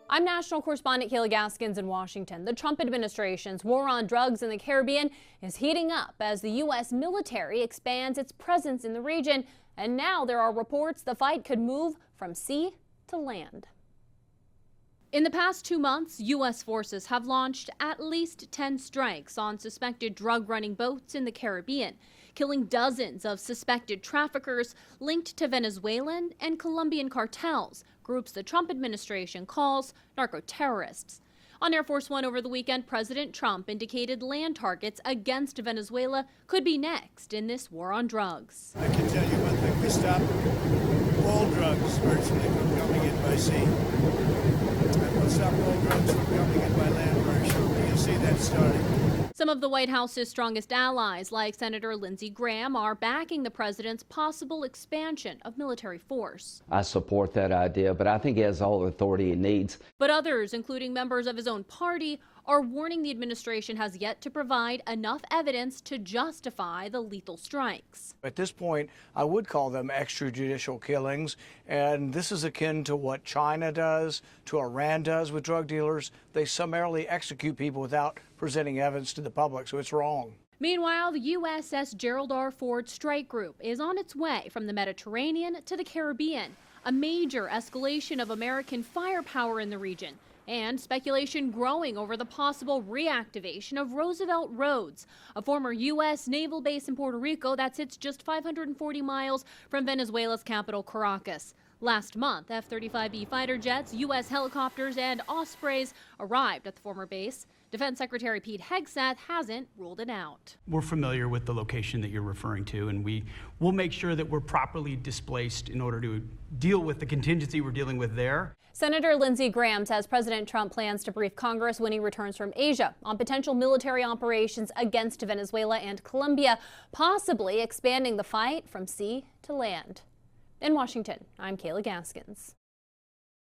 I'm national correspondent KOKH Gaskins in Washington. The Trump administration's war on drugs in the Caribbean is heating up as the U.S. military expands its presence in the region. And now there are reports the fight could move from sea to land. In the past 2 months, U.S. forces have launched at least 10 strikes on suspected drug-running boats in the Caribbean, killing dozens of suspected traffickers linked to Venezuelan and Colombian cartels, groups the Trump administration calls narcoterrorists. On Air Force One over the weekend, President Trump indicated land targets against Venezuela could be next in this war on drugs. I can tell you one thing, we stopped all drugs virtually from coming in by sea. And we'll stop all drugs from coming in by land very shortly. You'll see that starting. Some of the White House's strongest allies, like Senator Lindsey Graham, are backing the president's possible expansion of military force. I support that idea, but I think he has all the authority he needs. But others, including members of his own party, are warning the administration has yet to provide enough evidence to justify the lethal strikes. At this point, I would call them extrajudicial killings, and this is akin to what China does, to Iran does with drug dealers. They summarily execute people without presenting evidence to the public, so it's wrong. Meanwhile, the USS Gerald R. Ford strike group is on its way from the Mediterranean to the Caribbean, a major escalation of American firepower in the region, and speculation growing over the possible reactivation of Roosevelt Roads, a former U.S. naval base in Puerto Rico that sits just 540 miles from Venezuela's capital, Caracas. Last month, F-35B fighter jets, U.S. helicopters, and Ospreys arrived at the former base. Defense Secretary Pete Hegseth hasn't ruled it out. We're familiar with the location that you're referring to, and we'll make sure that we're properly displaced in order to deal with the contingency we're dealing with there. Senator Lindsey Graham says President Trump plans to brief Congress when he returns from Asia on potential military operations against Venezuela and Colombia, possibly expanding the fight from sea to land. In Washington, I'm KOKH Gaskins.